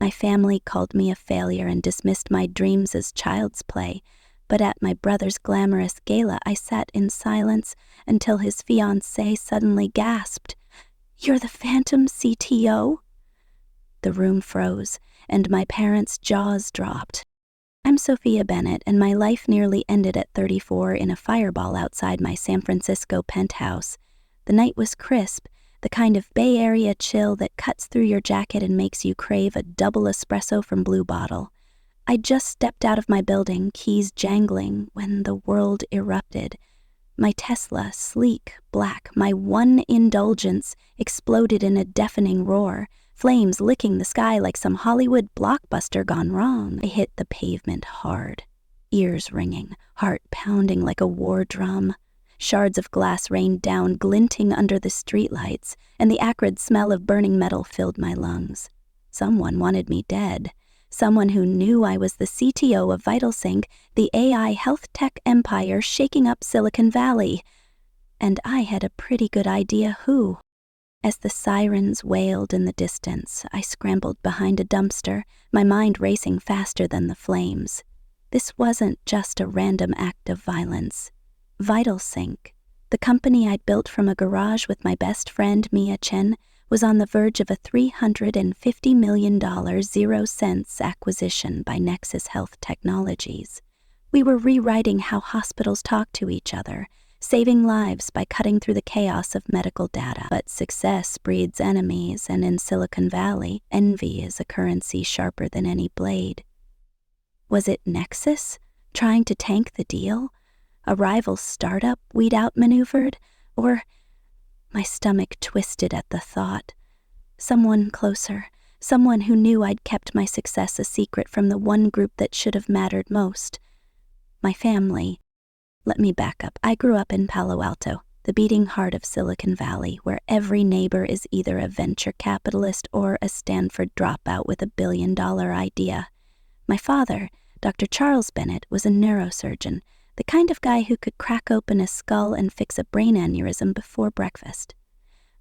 My family called me a failure and dismissed my dreams as child's play, but at my brother's glamorous gala I sat in silence until his fiancée suddenly gasped, "You're the Phantom CTO?" The room froze, and my parents' jaws dropped. I'm Sophia Bennett, and my life nearly ended at 34 in a fireball outside my San Francisco penthouse. The night was crisp, the kind of Bay Area chill that cuts through your jacket and makes you crave a double espresso from Blue Bottle. I just stepped out of my building, keys jangling, when the world erupted. My Tesla, sleek, black, my one indulgence, exploded in a deafening roar, flames licking the sky like some Hollywood blockbuster gone wrong. I hit the pavement hard, ears ringing, heart pounding like a war drum. Shards of glass rained down, glinting under the streetlights, and the acrid smell of burning metal filled my lungs. Someone wanted me dead. Someone who knew I was the CTO of VitalSync, the AI health tech empire shaking up Silicon Valley. And I had a pretty good idea who. As the sirens wailed in the distance, I scrambled behind a dumpster, my mind racing faster than the flames. This wasn't just a random act of violence. VitalSync, the company I'd built from a garage with my best friend Mia Chen, was on the verge of a $350 million 0 cents acquisition by Nexus Health Technologies. We were rewriting how hospitals talk to each other, saving lives by cutting through the chaos of medical data. But success breeds enemies, and in Silicon Valley, envy is a currency sharper than any blade. Was it Nexus, trying to tank the deal? A rival startup we'd outmaneuvered? Or... My stomach twisted at the thought. Someone closer, someone who knew I'd kept my success a secret from the one group that should have mattered most. My family. Let me back up. I grew up in Palo Alto, the beating heart of Silicon Valley, where every neighbor is either a venture capitalist or a Stanford dropout with a billion-dollar idea. My father, Dr. Charles Bennett, was a neurosurgeon, the kind of guy who could crack open a skull and fix a brain aneurysm before breakfast.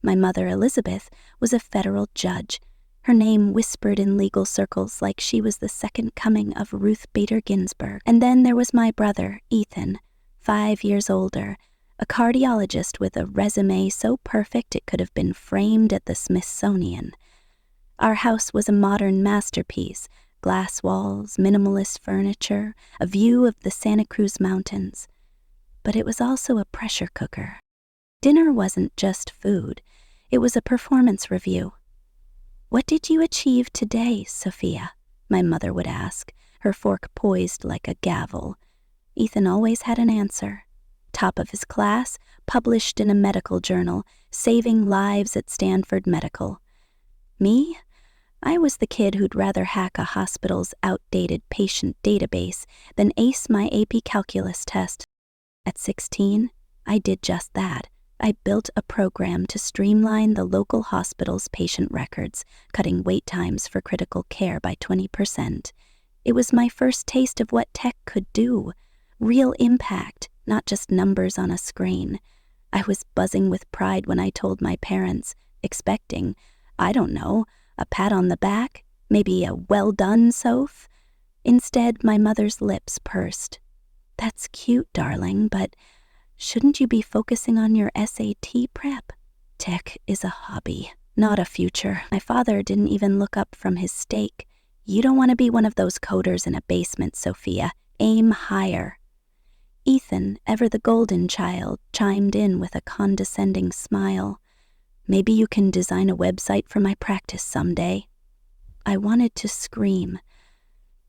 My mother, Elizabeth, was a federal judge, her name whispered in legal circles like she was the second coming of Ruth Bader Ginsburg. And then there was my brother, Ethan, 5 years older, a cardiologist with a resume so perfect it could have been framed at the Smithsonian. Our house was a modern masterpiece, glass walls, minimalist furniture, a view of the Santa Cruz Mountains. But it was also a pressure cooker. Dinner wasn't just food, it was a performance review. "What did you achieve today, Sophia?" my mother would ask, her fork poised like a gavel. Ethan always had an answer. Top of his class, published in a medical journal, saving lives at Stanford Medical. Me? I was the kid who'd rather hack a hospital's outdated patient database than ace my AP Calculus test. At 16, I did just that. I built a program to streamline the local hospital's patient records, cutting wait times for critical care by 20%. It was my first taste of what tech could do. Real impact, not just numbers on a screen. I was buzzing with pride when I told my parents, expecting, I don't know, a pat on the back, maybe a well done, Soph. Instead, my mother's lips pursed. "That's cute, darling, but shouldn't you be focusing on your SAT prep? Tech is a hobby, not a future." My father didn't even look up from his steak. "You don't want to be one of those coders in a basement, Sophia. Aim higher." Ethan, ever the golden child, chimed in with a condescending smile. "Maybe you can design a website for my practice someday." I wanted to scream.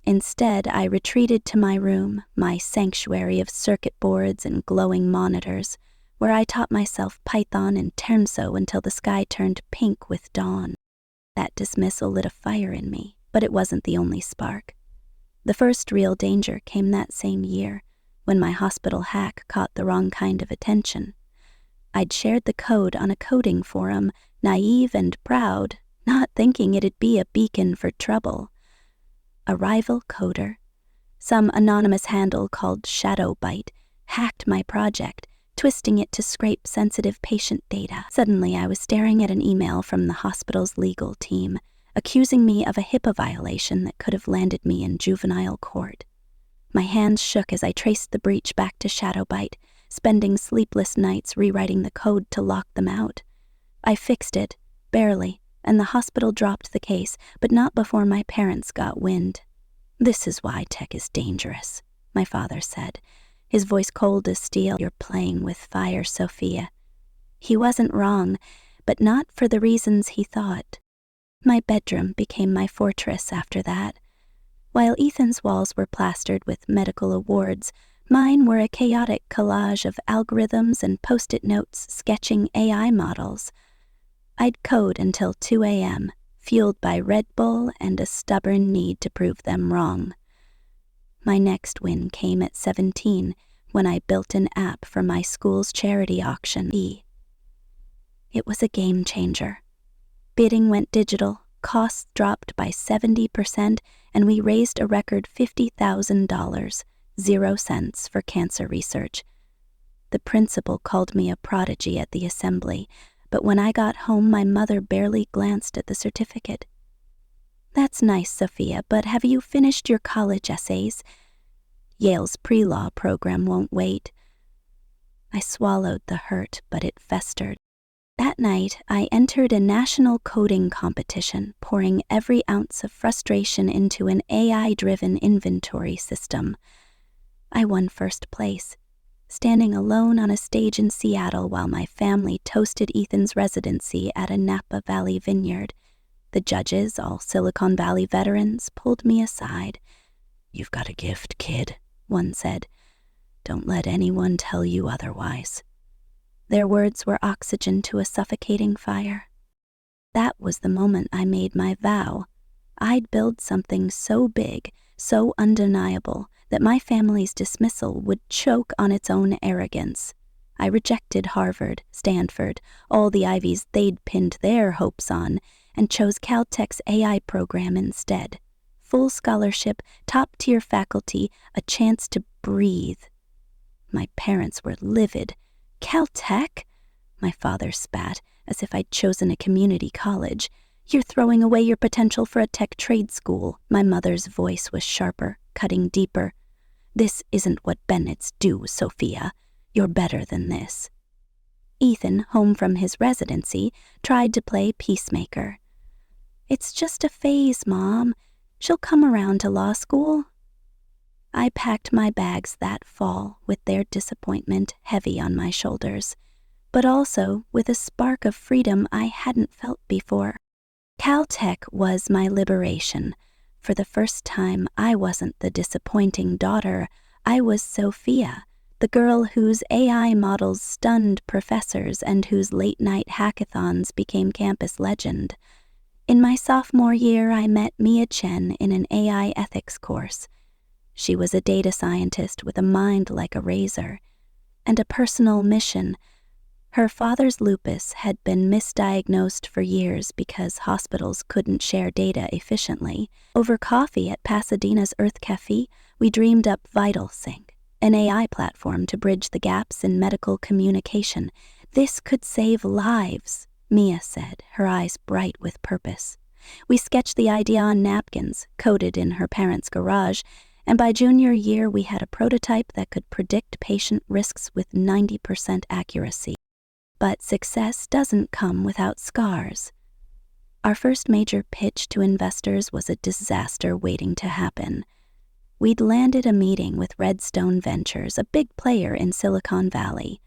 Instead, I retreated to my room, my sanctuary of circuit boards and glowing monitors, where I taught myself Python and Termso until the sky turned pink with dawn. That dismissal lit a fire in me, but it wasn't the only spark. The first real danger came that same year, when my hospital hack caught the wrong kind of attention. I'd shared the code on a coding forum, naive and proud, not thinking it'd be a beacon for trouble. A rival coder, some anonymous handle called Shadowbite, hacked my project, twisting it to scrape sensitive patient data. Suddenly, I was staring at an email from the hospital's legal team, accusing me of a HIPAA violation that could have landed me in juvenile court. My hands shook as I traced the breach back to Shadowbite, spending sleepless nights rewriting the code to lock them out. I fixed it, barely, and the hospital dropped the case, but not before my parents got wind. "This is why tech is dangerous," my father said, his voice cold as steel. "You're playing with fire, Sophia." He wasn't wrong, but not for the reasons he thought. My bedroom became my fortress after that. While Ethan's walls were plastered with medical awards, mine were a chaotic collage of algorithms and post-it notes sketching AI models. I'd code until 2 a.m., fueled by Red Bull and a stubborn need to prove them wrong. My next win came at 17, when I built an app for my school's charity auction. It was a game changer. Bidding went digital, costs dropped by 70%, and we raised a record $50,000, 0 cents for cancer research. The principal called me a prodigy at the assembly, but when I got home, my mother barely glanced at the certificate. "That's nice, Sophia, but have you finished your college essays? Yale's pre-law program won't wait." I swallowed the hurt, but it festered. That night, I entered a national coding competition, pouring every ounce of frustration into an AI-driven inventory system. I won first place, standing alone on a stage in Seattle while my family toasted Ethan's residency at a Napa Valley vineyard. The judges, all Silicon Valley veterans, pulled me aside. "You've got a gift, kid," one said. "Don't let anyone tell you otherwise." Their words were oxygen to a suffocating fire. That was the moment I made my vow. I'd build something so big, so undeniable, that my family's dismissal would choke on its own arrogance. I rejected Harvard, Stanford, all the Ivies they'd pinned their hopes on, and chose Caltech's AI program instead. Full scholarship, top-tier faculty, a chance to breathe. My parents were livid. "Caltech?" My father spat, as if I'd chosen a community college. "You're throwing away your potential for a tech trade school." My mother's voice was sharper, cutting deeper. "This isn't what Bennetts do, Sophia. You're better than this." Ethan, home from his residency, tried to play peacemaker. "It's just a phase, Mom. She'll come around to law school." I packed my bags that fall with their disappointment heavy on my shoulders, but also with a spark of freedom I hadn't felt before. Caltech was my liberation. For the first time, I wasn't the disappointing daughter. I was Sophia, the girl whose AI models stunned professors and whose late-night hackathons became campus legend. In my sophomore year, I met Mia Chen in an AI ethics course. She was a data scientist with a mind like a razor, and a personal mission. Her father's lupus had been misdiagnosed for years because hospitals couldn't share data efficiently. Over coffee at Pasadena's Earth Cafe, we dreamed up VitalSync, an AI platform to bridge the gaps in medical communication. "This could save lives," Mia said, her eyes bright with purpose. We sketched the idea on napkins, coded in her parents' garage, and by junior year we had a prototype that could predict patient risks with 90% accuracy. But success doesn't come without scars. Our first major pitch to investors was a disaster waiting to happen. We'd landed a meeting with Redstone Ventures, a big player in Silicon Valley.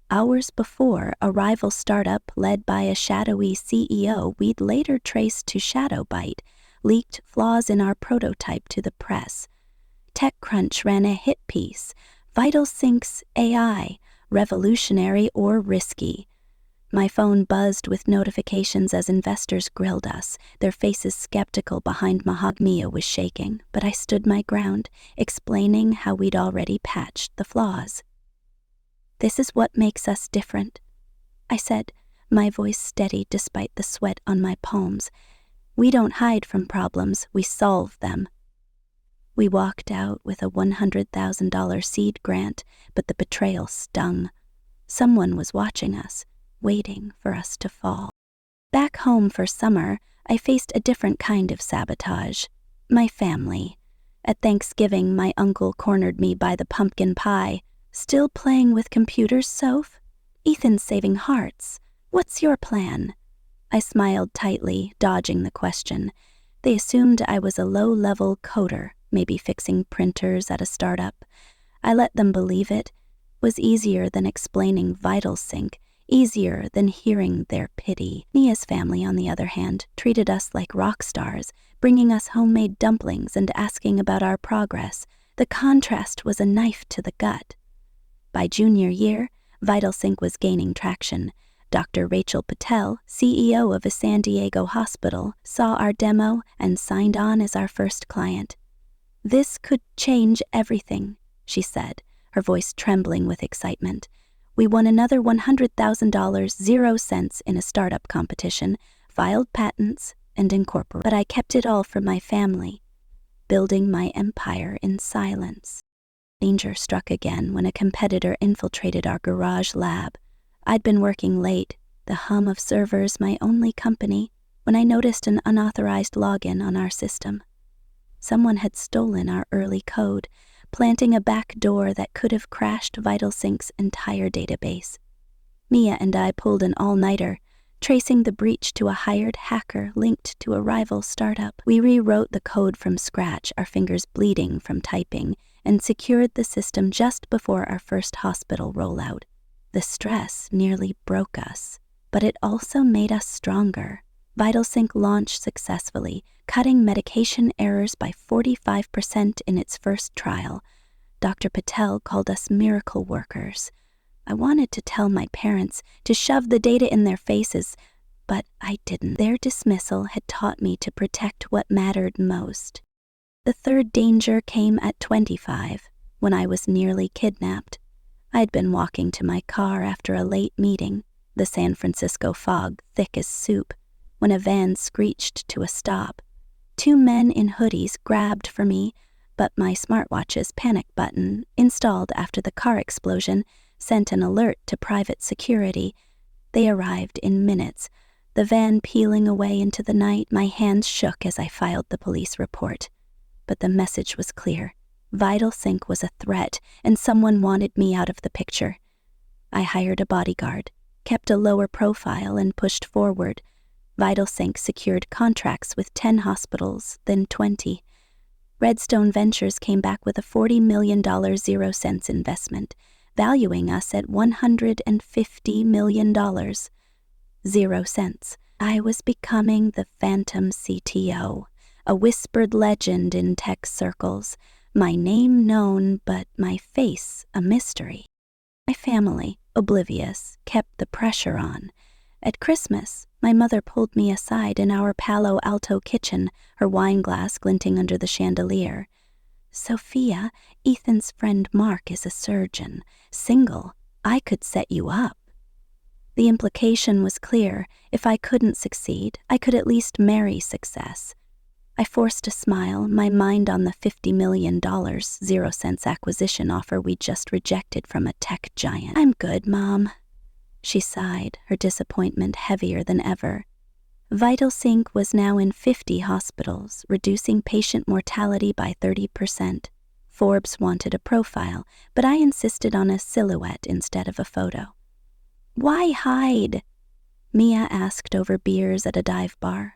Hours before, a rival startup led by a shadowy CEO we'd later traced to Shadowbite leaked flaws in our prototype to the press. TechCrunch ran a hit piece, VitalSync's AI, revolutionary or risky. My phone buzzed with notifications as investors grilled us, their faces skeptical behind Mia was shaking, but I stood my ground, explaining how we'd already patched the flaws. "This is what makes us different," I said, my voice steady despite the sweat on my palms. "We don't hide from problems, we solve them." We walked out with a $100,000 seed grant, but the betrayal stung. Someone was watching us, waiting for us to fall. Back home for summer, I faced a different kind of sabotage. My family. At Thanksgiving, my uncle cornered me by the pumpkin pie. Still playing with computers, Soph? Ethan's saving hearts. What's your plan? I smiled tightly, dodging the question. They assumed I was a low-level coder, maybe fixing printers at a startup. I let them believe it. Was easier than explaining VitalSync, easier than hearing their pity. Mia's family, on the other hand, treated us like rock stars, bringing us homemade dumplings and asking about our progress. The contrast was a knife to the gut. By junior year, VitalSync was gaining traction. Dr. Rachel Patel, CEO of a San Diego hospital, saw our demo and signed on as our first client. "This could change everything," she said, her voice trembling with excitement. We won another $100,000, 0 cents in a startup competition, filed patents, and incorporated. But I kept it all for my family, building my empire in silence. Danger struck again when a competitor infiltrated our garage lab. I'd been working late, the hum of servers my only company, when I noticed an unauthorized login on our system. Someone had stolen our early code, planting a back door that could have crashed VitalSync's entire database. Mia and I pulled an all-nighter, tracing the breach to a hired hacker linked to a rival startup. We rewrote the code from scratch, our fingers bleeding from typing, and secured the system just before our first hospital rollout. The stress nearly broke us, but it also made us stronger. VitalSync launched successfully, cutting medication errors by 45% in its first trial. Dr. Patel called us miracle workers. I wanted to tell my parents to shove the data in their faces, but I didn't. Their dismissal had taught me to protect what mattered most. The third danger came at 25, when I was nearly kidnapped. I'd been walking to my car after a late meeting, the San Francisco fog thick as soup, when a van screeched to a stop. 2 men in hoodies grabbed for me, but my smartwatch's panic button, installed after the car explosion, sent an alert to private security. They arrived in minutes, the van peeling away into the night. My hands shook as I filed the police report. But the message was clear. VitalSync was a threat, and someone wanted me out of the picture. I hired a bodyguard, kept a lower profile, and pushed forward. VitalSync secured contracts with 10 hospitals, then 20. Redstone Ventures came back with a $40 million 0 cents investment, valuing us at $150 million. 0 cents. I was becoming the phantom CTO, a whispered legend in tech circles, my name known but my face a mystery. My family, oblivious, kept the pressure on. At Christmas, my mother pulled me aside in our Palo Alto kitchen, her wine glass glinting under the chandelier. "Sophia, Ethan's friend Mark is a surgeon. Single. I could set you up." The implication was clear. If I couldn't succeed, I could at least marry success. I forced a smile, my mind on the $50 million 0 cents acquisition offer we just rejected from a tech giant. "I'm good, Mom." She sighed, her disappointment heavier than ever. VitalSync was now in 50 hospitals, reducing patient mortality by 30%. Forbes wanted a profile, but I insisted on a silhouette instead of a photo. "Why hide?" Mia asked over beers at a dive bar.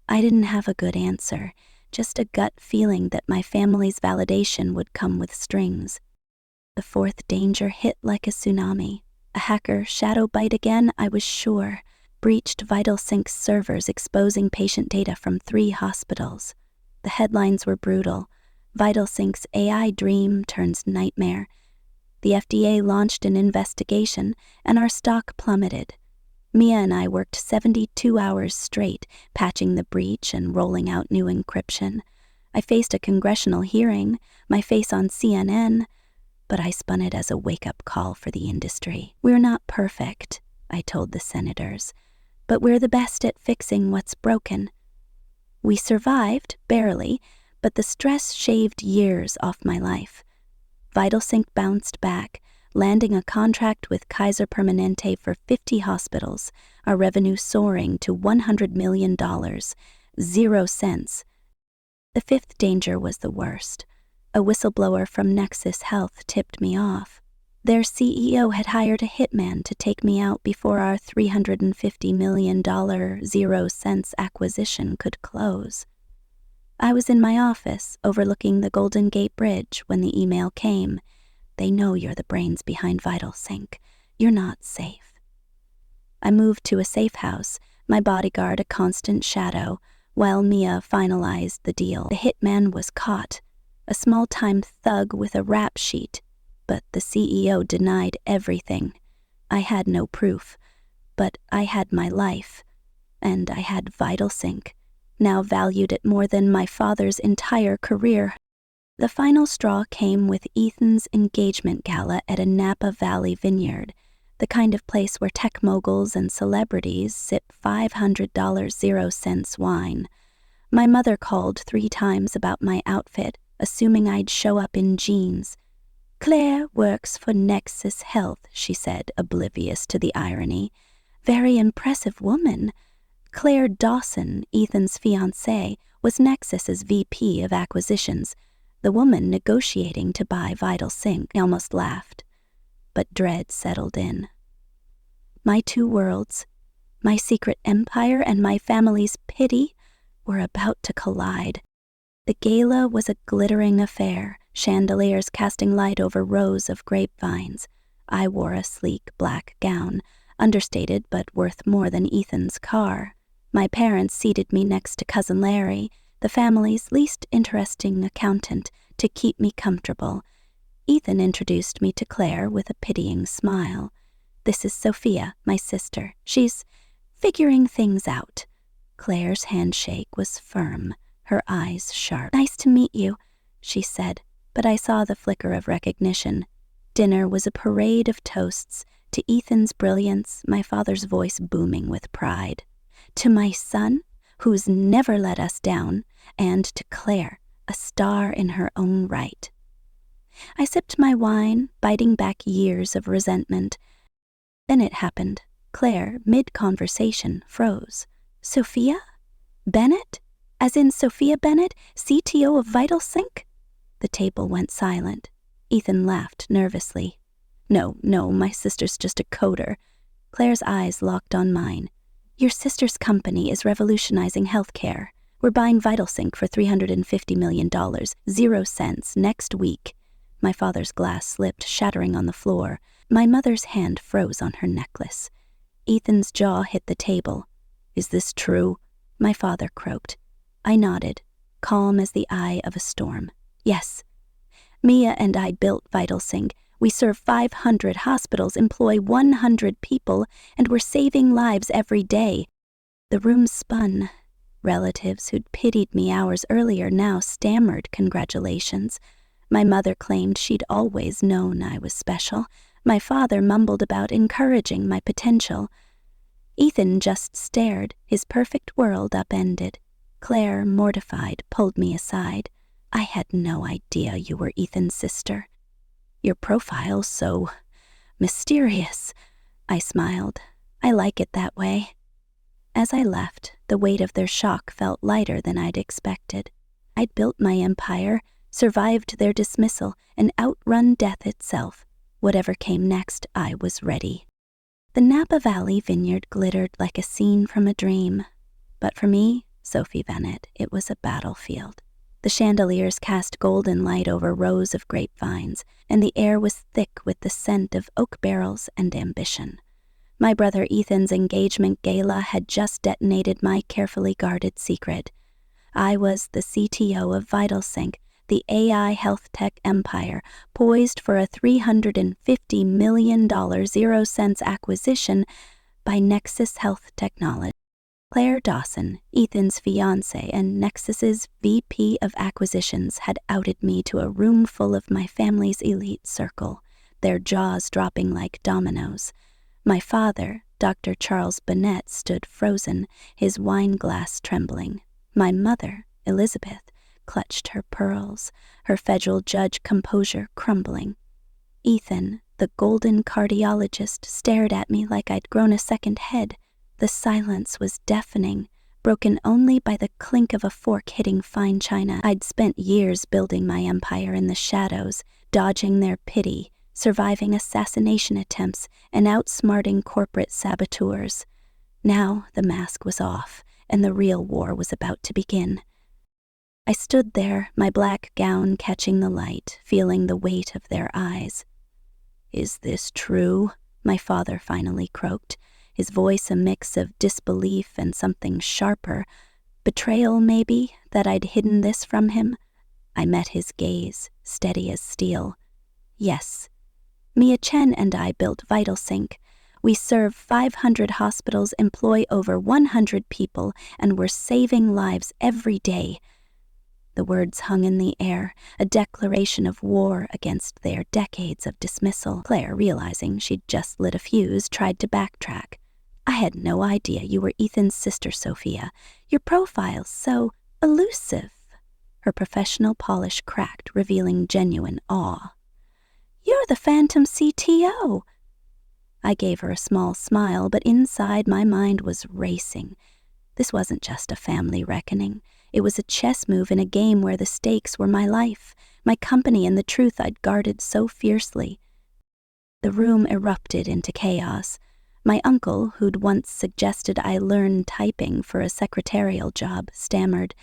I didn't have a good answer, just a gut feeling that my family's validation would come with strings. The fourth danger hit like a tsunami. A hacker, shadow bite again, I was sure, breached VitalSync's servers, exposing patient data from 3 hospitals. The headlines were brutal. VitalSync's AI dream turns nightmare. The FDA launched an investigation, and our stock plummeted. Mia and I worked 72 hours straight, patching the breach and rolling out new encryption. I faced a congressional hearing, my face on CNN, but I spun it as a wake-up call for the industry. "We're not perfect," I told the senators, "but we're the best at fixing what's broken." We survived, barely, but the stress shaved years off my life. VitalSync bounced back, landing a contract with Kaiser Permanente for 50 hospitals, our revenue soaring to $100 million, 0 cents. The fifth danger was the worst. A whistleblower from Nexus Health tipped me off. Their CEO had hired a hitman to take me out before our $350 million 0 cents acquisition could close. I was in my office overlooking the Golden Gate Bridge when the email came. They know you're the brains behind VitalSync. You're not safe. I moved to a safe house, my bodyguard a constant shadow, while Mia finalized the deal. The hitman was caught, a small-time thug with a rap sheet, but the CEO denied everything. I had no proof, but I had my life, and I had VitalSync, now valued at more than my father's entire career. The final straw came with Ethan's engagement gala at a Napa Valley vineyard, the kind of place where tech moguls and celebrities sip $500 0 cents wine. My mother called 3 times about my outfit, assuming I'd show up in jeans. "Claire works for Nexus Health," she said, oblivious to the irony. "Very impressive woman." Claire Dawson, Ethan's fiancée, was Nexus's VP of acquisitions, the woman negotiating to buy VitalSync. I almost laughed, but dread settled in. My 2 worlds, my secret empire and my family's pity, were about to collide. The gala was a glittering affair, chandeliers casting light over rows of grapevines. I wore a sleek black gown, understated but worth more than Ethan's car. My parents seated me next to Cousin Larry, the family's least interesting accountant, to keep me comfortable. Ethan introduced me to Claire with a pitying smile. "This is Sophia, my sister. She's figuring things out." Claire's handshake was firm, her eyes sharp. "Nice to meet you," she said, but I saw the flicker of recognition. Dinner was a parade of toasts, to Ethan's brilliance, my father's voice booming with pride, to my son, who's never let us down, and to Claire, a star in her own right. I sipped my wine, biting back years of resentment. Then it happened. Claire, mid-conversation, froze. "Sophia? Bennett? As in Sophia Bennett, CTO of VitalSync?" The table went silent. Ethan laughed nervously. No, my sister's just a coder." Claire's eyes locked on mine. "Your sister's company is revolutionizing healthcare. We're buying VitalSync for $350 million, 0 cents, next week." My father's glass slipped, shattering on the floor. My mother's hand froze on her necklace. Ethan's jaw hit the table. "Is this true?" my father croaked. I nodded, calm as the eye of a storm. "Yes. Mia and I built VitalSync. We serve 500 hospitals, employ 100 people, and we're saving lives every day." The room spun. Relatives who'd pitied me hours earlier now stammered congratulations. My mother claimed she'd always known I was special. My father mumbled about encouraging my potential. Ethan just stared, his perfect world upended. Claire, mortified, pulled me aside. "I had no idea you were Ethan's sister. Your profile's so mysterious." I smiled. "I like it that way." As I left, the weight of their shock felt lighter than I'd expected. I'd built my empire, survived their dismissal, and outrun death itself. Whatever came next, I was ready. The Napa Valley vineyard glittered like a scene from a dream. But for me, Sophie Bennett, it was a battlefield. The chandeliers cast golden light over rows of grapevines, and the air was thick with the scent of oak barrels and ambition. My brother Ethan's engagement gala had just detonated my carefully guarded secret. I was the CTO of VitalSync, the AI health tech empire, poised for a $350 million 0 cents acquisition by Nexus Health Technology. Claire Dawson, Ethan's fiancée and Nexus's VP of acquisitions, had outed me to a room full of my family's elite circle, their jaws dropping like dominoes. My father, Dr. Charles Bennett, stood frozen, his wine glass trembling. My mother, Elizabeth, clutched her pearls, her federal judge composure crumbling. Ethan, The golden cardiologist stared at me like I'd grown a second head. The silence was deafening, broken only by the clink of a fork hitting fine china. I'd spent years building my empire in the shadows, dodging their pity, surviving assassination attempts, and outsmarting corporate saboteurs. Now the mask was off, and the real war was about to begin. I stood there, my black gown catching the light, feeling the weight of their eyes. "Is this true?" my father finally croaked, his voice a mix of disbelief and something sharper. Betrayal, maybe, that I'd hidden this from him? I met his gaze, steady as steel. Yes. Mia Chen and I built VitalSync. We serve 500 hospitals, employ over 100 people, and we're saving lives every day. The words hung in the air, a declaration of war against their decades of dismissal. Claire, realizing she'd just lit a fuse, tried to backtrack. "I had no idea you were Ethan's sister, Sophia. Your profile's so elusive." Her professional polish cracked, revealing genuine awe. "You're the Phantom CTO." I gave her a small smile, but inside my mind was racing. This wasn't just a family reckoning. It was a chess move in a game where the stakes were my life, my company, and the truth I'd guarded so fiercely. The room erupted into chaos. My uncle, who'd once suggested I learn typing for a secretarial job, stammered,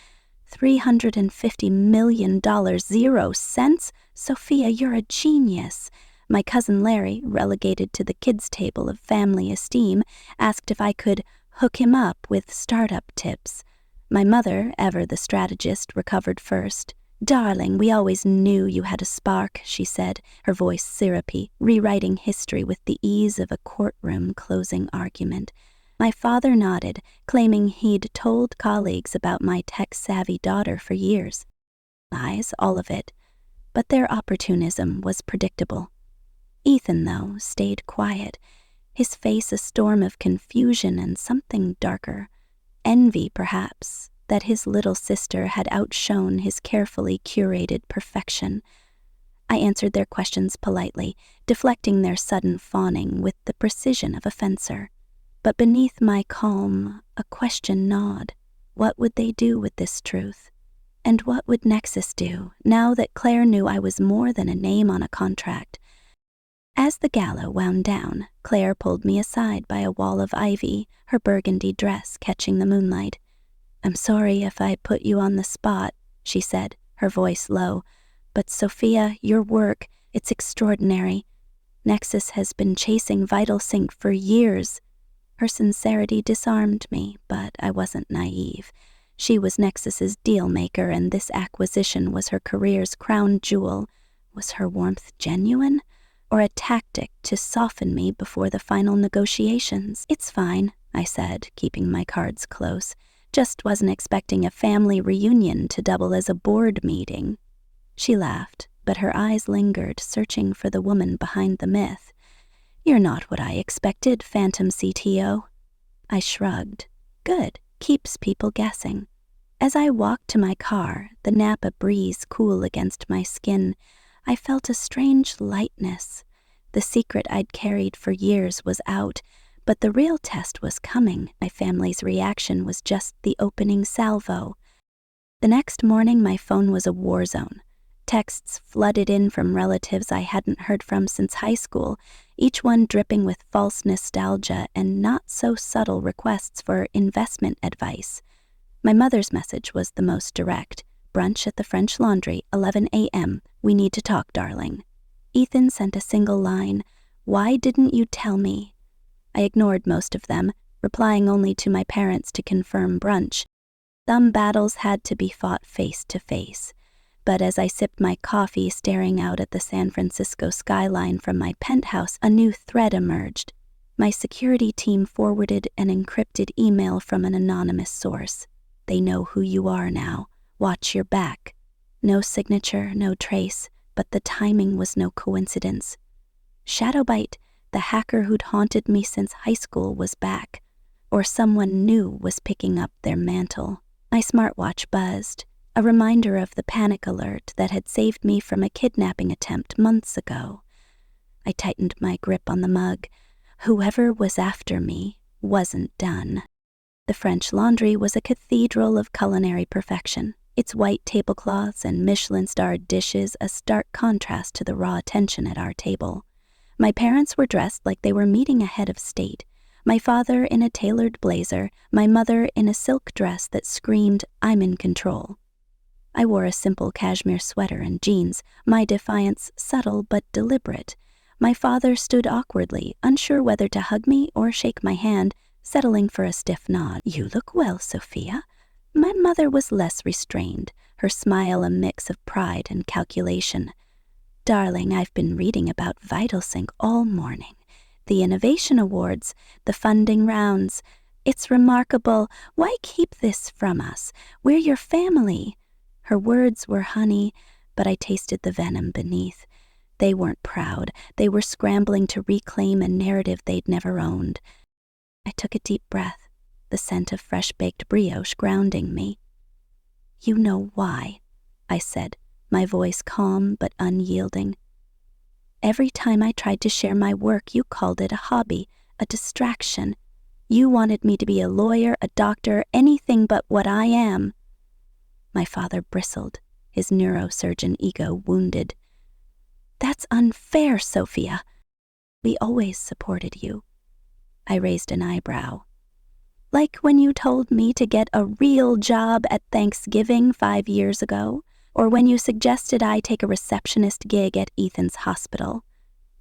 $350 million, 0 cents? Sophia, you're a genius. My cousin Larry, relegated to the kids' table of family esteem, asked if I could hook him up with startup tips. My mother, ever the strategist, recovered first. "Darling, we always knew you had a spark," she said, her voice syrupy, rewriting history with the ease of a courtroom closing argument. My father nodded, claiming he'd told colleagues about my tech-savvy daughter for years. Lies, all of it. But their opportunism was predictable. Ethan, though, stayed quiet, his face a storm of confusion and something darker. Envy, perhaps, that his little sister had outshone his carefully curated perfection. I answered their questions politely, deflecting their sudden fawning with the precision of a fencer. But beneath my calm, a question gnawed. What would they do with this truth? And what would Nexus do, now that Claire knew I was more than a name on a contract? As the gala wound down, Claire pulled me aside by a wall of ivy, her burgundy dress catching the moonlight. "I'm sorry if I put you on the spot," she said, her voice low. "But Sophia, your work, it's extraordinary. Nexus has been chasing VitalSync for years." Her sincerity disarmed me, but I wasn't naive. She was Nexus's deal maker, and this acquisition was her career's crown jewel. Was her warmth genuine? Or a tactic to soften me before the final negotiations? "It's fine," I said, keeping my cards close. "Just wasn't expecting a family reunion to double as a board meeting." She laughed, but her eyes lingered, searching for the woman behind the myth. "You're not what I expected, Phantom CTO." I shrugged. Good, keeps people guessing. As I walked to my car, the Napa breeze cool against my skin, I felt a strange lightness. The secret I'd carried for years was out, but the real test was coming. My family's reaction was just the opening salvo. The next morning, my phone was a war zone. Texts flooded in from relatives I hadn't heard from since high school, each one dripping with false nostalgia and not-so-subtle requests for investment advice. My mother's message was the most direct. "Brunch at the French Laundry, 11 a.m. We need to talk, darling." Ethan sent a single line, "Why didn't you tell me?" I ignored most of them, replying only to my parents to confirm brunch. Some battles had to be fought face to face. But as I sipped my coffee staring out at the San Francisco skyline from my penthouse, a new thread emerged. My security team forwarded an encrypted email from an anonymous source. "They know who you are now. Watch your back." No signature, no trace, but the timing was no coincidence. Shadowbite, the hacker who'd haunted me since high school, was back, or someone new was picking up their mantle. My smartwatch buzzed, a reminder of the panic alert that had saved me from a kidnapping attempt months ago. I tightened my grip on the mug. Whoever was after me wasn't done. The French Laundry was a cathedral of culinary perfection, its white tablecloths and Michelin-starred dishes a stark contrast to the raw tension at our table. My parents were dressed like they were meeting a head of state, my father in a tailored blazer, my mother in a silk dress that screamed, "I'm in control." I wore a simple cashmere sweater and jeans, my defiance subtle but deliberate. My father stood awkwardly, unsure whether to hug me or shake my hand, settling for a stiff nod. "You look well, Sophia." My mother was less restrained, her smile a mix of pride and calculation. "Darling, I've been reading about VitalSync all morning. The Innovation Awards, the funding rounds. It's remarkable. Why keep this from us? We're your family." Her words were honey, but I tasted the venom beneath. They weren't proud. They were scrambling to reclaim a narrative they'd never owned. I took a deep breath, the scent of fresh-baked brioche grounding me. "You know why," I said, my voice calm but unyielding. "Every time I tried to share my work, you called it a hobby, a distraction. You wanted me to be a lawyer, a doctor, anything but what I am." My father bristled, his neurosurgeon ego wounded. "That's unfair, Sophia. We always supported you." I raised an eyebrow. "Like when you told me to get a real job at Thanksgiving 5 years ago? Or when you suggested I take a receptionist gig at Ethan's hospital?"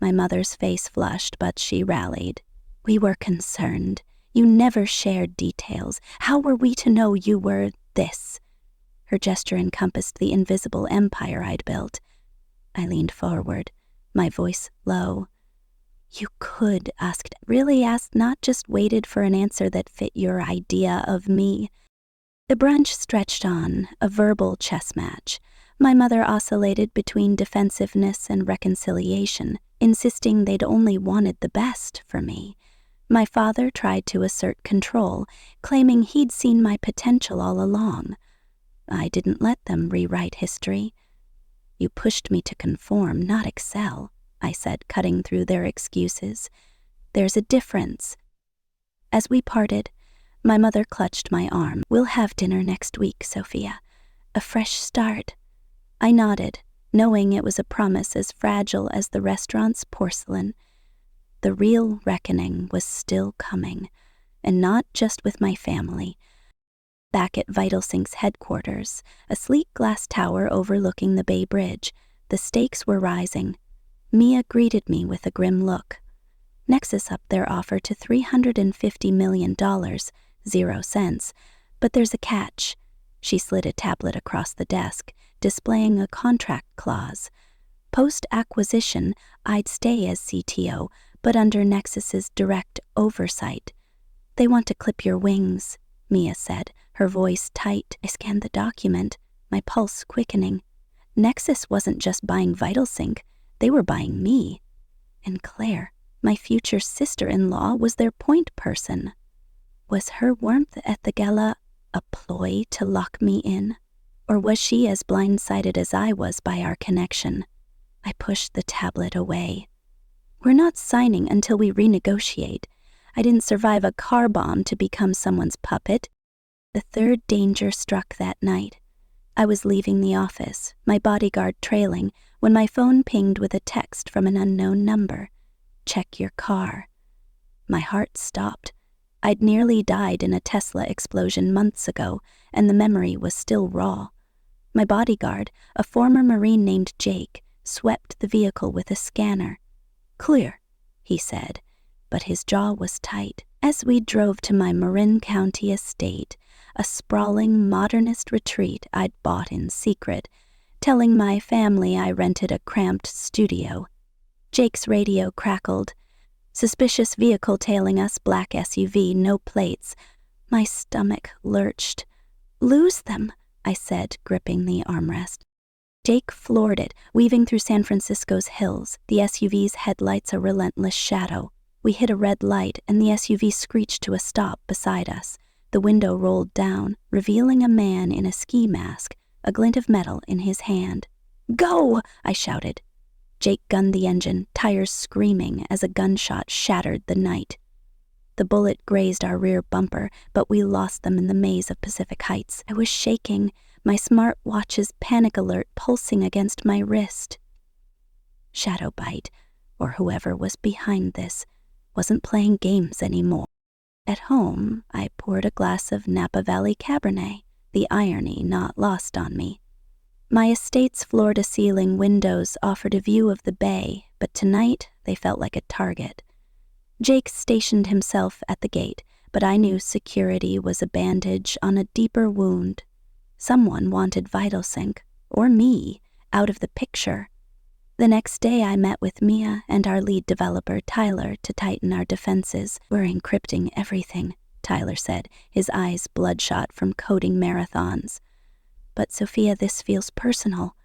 My mother's face flushed, but she rallied. "We were concerned. You never shared details. How were we to know you were this?" Her gesture encompassed the invisible empire I'd built. I leaned forward, my voice low. "You could asked, really asked, not just waited for an answer that fit your idea of me." The brunch stretched on, a verbal chess match. My mother oscillated between defensiveness and reconciliation, insisting they'd only wanted the best for me. My father tried to assert control, claiming he'd seen my potential all along. I didn't let them rewrite history. "You pushed me to conform, not excel," I said, cutting through their excuses. "There's a difference." As we parted, my mother clutched my arm. "We'll have dinner next week, Sophia. A fresh start." I nodded, knowing it was a promise as fragile as the restaurant's porcelain. The real reckoning was still coming, and not just with my family. Back at VitalSync's headquarters, a sleek glass tower overlooking the Bay Bridge, the stakes were rising. Mia greeted me with a grim look. Nexus upped their offer to $350 million, 0 cents. "But there's a catch." She slid a tablet across the desk, displaying a contract clause. "Post-acquisition, I'd stay as CTO, but under Nexus's direct oversight." "They want to clip your wings," Mia said, her voice tight. I scanned the document, my pulse quickening. Nexus wasn't just buying VitalSync, they were buying me. And Claire, my future sister-in-law, was their point person. Was her warmth at the gala a ploy to lock me in? Or was she as blindsided as I was by our connection? I pushed the tablet away. "We're not signing until we renegotiate. I didn't survive a car bomb to become someone's puppet." The third danger struck that night. I was leaving the office, my bodyguard trailing, when my phone pinged with a text from an unknown number. "Check your car." My heart stopped. I'd nearly died in a Tesla explosion months ago, and the memory was still raw. My bodyguard, a former Marine named Jake, swept the vehicle with a scanner. "Clear," he said, but his jaw was tight. As we drove to my Marin County estate, a sprawling modernist retreat I'd bought in secret, telling my family I rented a cramped studio. Jake's radio crackled. "Suspicious vehicle tailing us, black SUV, no plates." My stomach lurched. "Lose them," I said, gripping the armrest. Jake floored it, weaving through San Francisco's hills, the SUV's headlights a relentless shadow. We hit a red light, and the SUV screeched to a stop beside us. The window rolled down, revealing a man in a ski mask, a glint of metal in his hand. "Go!" I shouted. Jake gunned the engine, tires screaming as a gunshot shattered the night. The bullet grazed our rear bumper, but we lost them in the maze of Pacific Heights. I was shaking, my smart watch's panic alert pulsing against my wrist. Shadowbite, or whoever was behind this, wasn't playing games anymore. At home, I poured a glass of Napa Valley Cabernet, the irony not lost on me. My estate's floor-to-ceiling windows offered a view of the bay, but tonight they felt like a target. Jake stationed himself at the gate, but I knew security was a bandage on a deeper wound. Someone wanted VitalSync, or me, out of the picture. The next day I met with Mia and our lead developer, Tyler, to tighten our defenses. "We're encrypting everything," Tyler said, his eyes bloodshot from coding marathons. "But Sophia, this feels personal."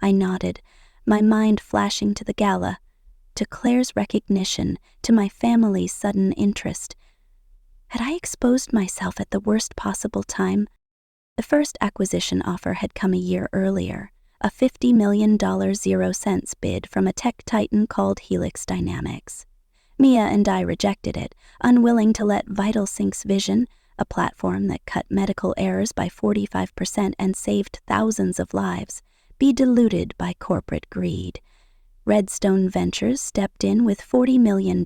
I nodded, my mind flashing to the gala, to Claire's recognition, to my family's sudden interest. Had I exposed myself at the worst possible time? The first acquisition offer had come a year earlier, a $50 million 0 cents bid from a tech titan called Helix Dynamics. Mia and I rejected it, unwilling to let VitalSync's vision, a platform that cut medical errors by 45% and saved thousands of lives, be diluted by corporate greed. Redstone Ventures stepped in with $40 million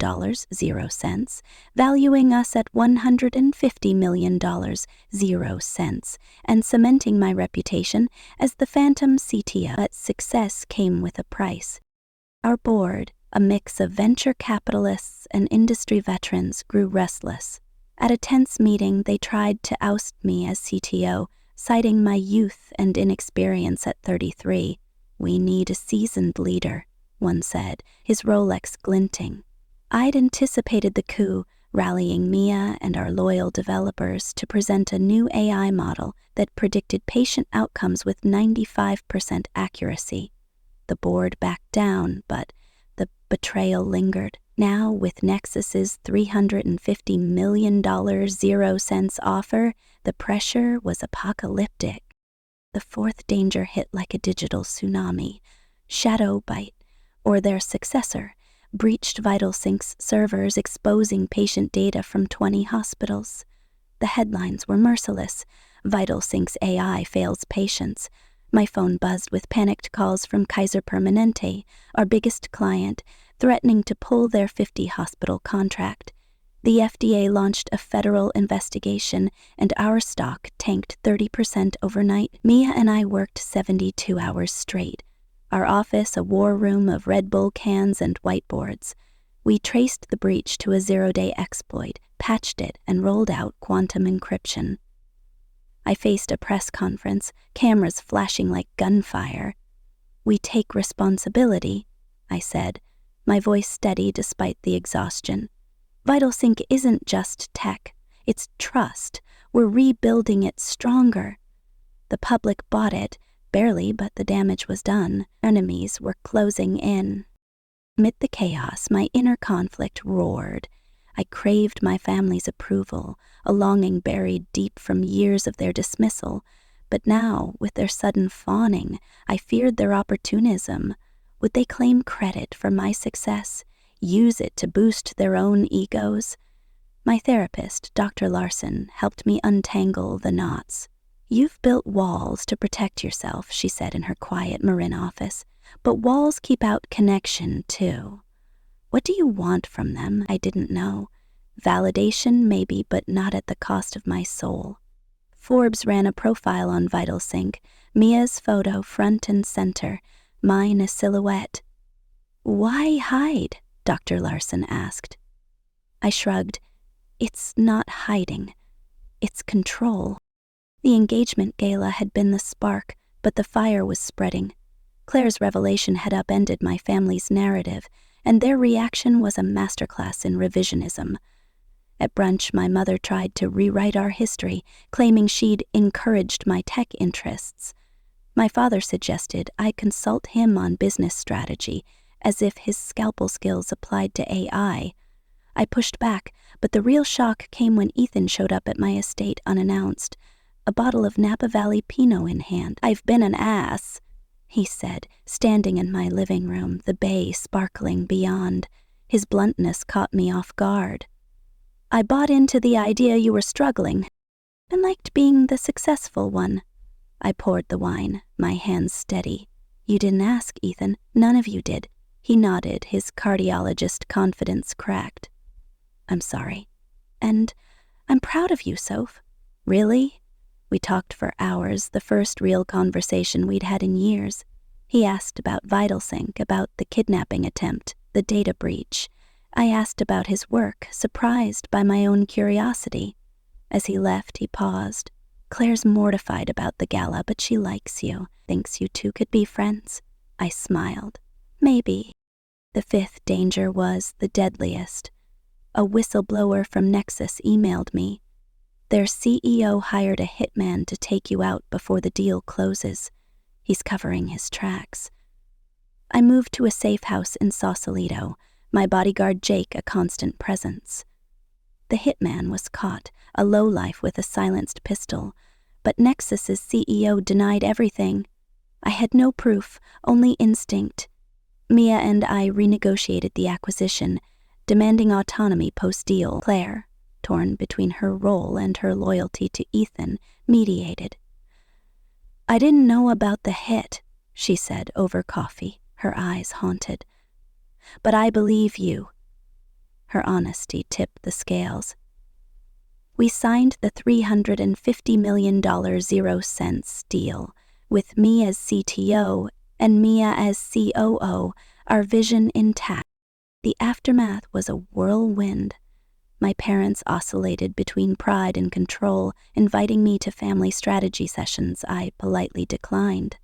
0 cents, valuing us at $150 million 0 cents, and cementing my reputation as the phantom CTO. But success came with a price. Our board, a mix of venture capitalists and industry veterans, grew restless. At a tense meeting, they tried to oust me as CTO, citing my youth and inexperience at 33. "We need a seasoned leader," one said, his Rolex glinting. I'd anticipated the coup, rallying Mia and our loyal developers to present a new AI model that predicted patient outcomes with 95% accuracy. The board backed down, but the betrayal lingered. Now, with Nexus's $350 million 0 cents offer, the pressure was apocalyptic. The fourth danger hit like a digital tsunami. Shadowbite, or their successor, breached VitalSync's servers, exposing patient data from 20 hospitals. The headlines were merciless. VitalSync's AI fails patients. My phone buzzed with panicked calls from Kaiser Permanente, our biggest client, threatening to pull their 50-hospital contract. The FDA launched a federal investigation, and our stock tanked 30% overnight. Mia and I worked 72 hours straight. Our office a war room of Red Bull cans and whiteboards. We traced the breach to a 0-day exploit, patched it, and rolled out quantum encryption. I faced a press conference, cameras flashing like gunfire. "We take responsibility," I said, my voice steady despite the exhaustion. VitalSync isn't just tech, it's trust. We're rebuilding it stronger. The public bought it, barely, but the damage was done. Enemies were closing in. Amid the chaos, my inner conflict roared. I craved my family's approval, a longing buried deep from years of their dismissal. But now, with their sudden fawning, I feared their opportunism. Would they claim credit for my success, use it to boost their own egos? My therapist, Dr. Larson, helped me untangle the knots. "You've built walls to protect yourself," she said in her quiet Marin office, "but walls keep out connection, too. What do you want from them?" I didn't know. Validation, maybe, but not at the cost of my soul. Forbes ran a profile on VitalSync, Mia's photo front and center, mine a silhouette. "Why hide?" Dr. Larson asked. I shrugged. "It's not hiding. It's control." The engagement gala had been the spark, but the fire was spreading. Claire's revelation had upended my family's narrative, and their reaction was a masterclass in revisionism. At brunch, my mother tried to rewrite our history, claiming she'd encouraged my tech interests. My father suggested I consult him on business strategy, as if his scalpel skills applied to AI. I pushed back, but the real shock came when Ethan showed up at my estate unannounced, a bottle of Napa Valley Pinot in hand. "I've been an ass," he said, standing in my living room, the bay sparkling beyond. His bluntness caught me off guard. I bought into the idea you were struggling. I liked being the successful one. I poured the wine, my hands steady. You didn't ask, Ethan. None of you did. He nodded, his cardiologist confidence cracked. I'm sorry. And I'm proud of you, Soph. Really? We talked for hours, the first real conversation we'd had in years. He asked about VitalSync, about the kidnapping attempt, the data breach. I asked about his work, surprised by my own curiosity. As he left, he paused. Claire's mortified about the gala, but she likes you, thinks you two could be friends. I smiled. Maybe. The fifth danger was the deadliest. A whistleblower from Nexus emailed me. Their CEO hired a hitman to take you out before the deal closes. He's covering his tracks. I moved to a safe house in Sausalito, my bodyguard Jake a constant presence. The hitman was caught, a lowlife with a silenced pistol, but Nexus's CEO denied everything. I had no proof, only instinct. Mia and I renegotiated the acquisition, demanding autonomy post-deal. Claire, torn between her role and her loyalty to Ethan, mediated. I didn't know about the hit, she said over coffee, her eyes haunted. But I believe you. Her honesty tipped the scales. We signed the $350 million 0 cents deal, with me as CTO and Mia as COO, our vision intact. The aftermath was a whirlwind. My parents oscillated between pride and control, inviting me to family strategy sessions I politely declined.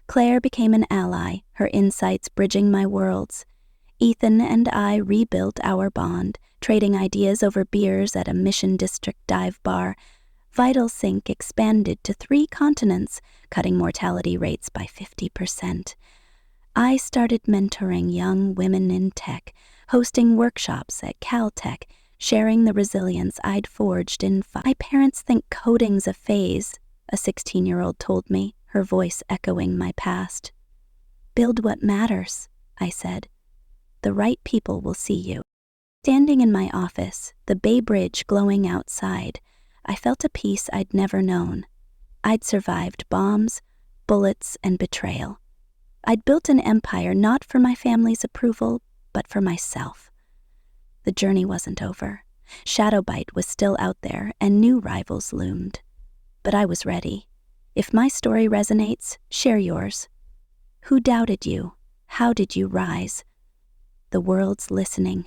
Claire became an ally, her insights bridging my worlds. Ethan and I rebuilt our bond, trading ideas over beers at a Mission District dive bar. VitalSync expanded to 3 continents, cutting mortality rates by 50%. I started mentoring young women in tech, hosting workshops at Caltech, sharing the resilience I'd forged in My parents think coding's a phase, a 16-year-old told me, her voice echoing my past. Build what matters, I said. The right people will see you. Standing in my office, the Bay Bridge glowing outside, I felt a peace I'd never known. I'd survived bombs, bullets, and betrayal. I'd built an empire not for my family's approval, but for myself. The journey wasn't over. Shadowbite was still out there, and new rivals loomed. But I was ready. If my story resonates, share yours. Who doubted you? How did you rise? The world's listening.